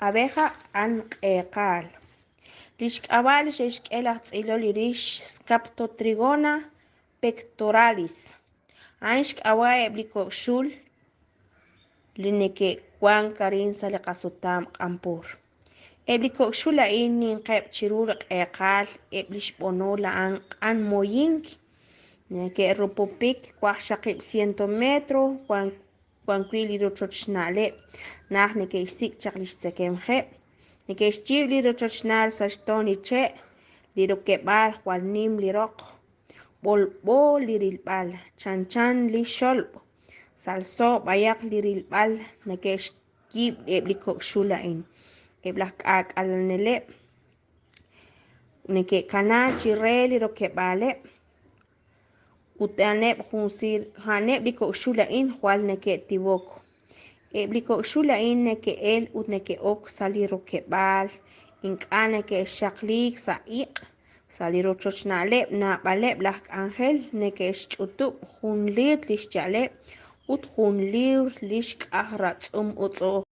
abeja an q'eqal lixk'ab'al xexk'elaj tz'ilol irix Scaptotrigona pectoralis an xk'awa'eb' li ko'kxul li neke'wan karin sa li qasutam q'anpur eb' li ko'kxul a'in ninqeb' chiru li q'eqal eb' li xb'onol la'an q'an moyink neke'rupupik kuaj xaqib' 100 metros wankwij li rochochna'ile'b' naj neke'xsik' chaq li xtz'ekenjeb' neke'xch'ib' li rochochnaal sa xton iche' li rokeb'al jwal nim li roq b'olb'ol li rilb'al chanchan li xolb' salsoob' ayaq li rilb'al neke'xk'ib' eb' li ko'kxul a'in eb' laj k'ak'aleneleb' neke'kanal chi re li rokeb'aleb' utaneb' janeb' li ko'kxul a'in jwal neke'tib'ok eb' li ko'kxul a'in neke'el ut neke'ok sa li rokeb'al ink'a' neke'xaqliik sa iq' sa li rochochna'ile'b' nab'aleb' laj k'anjel neke'xch'utub' jun litr li xcha'leb' ut jun libr li xk'aj ratz'um utz'oj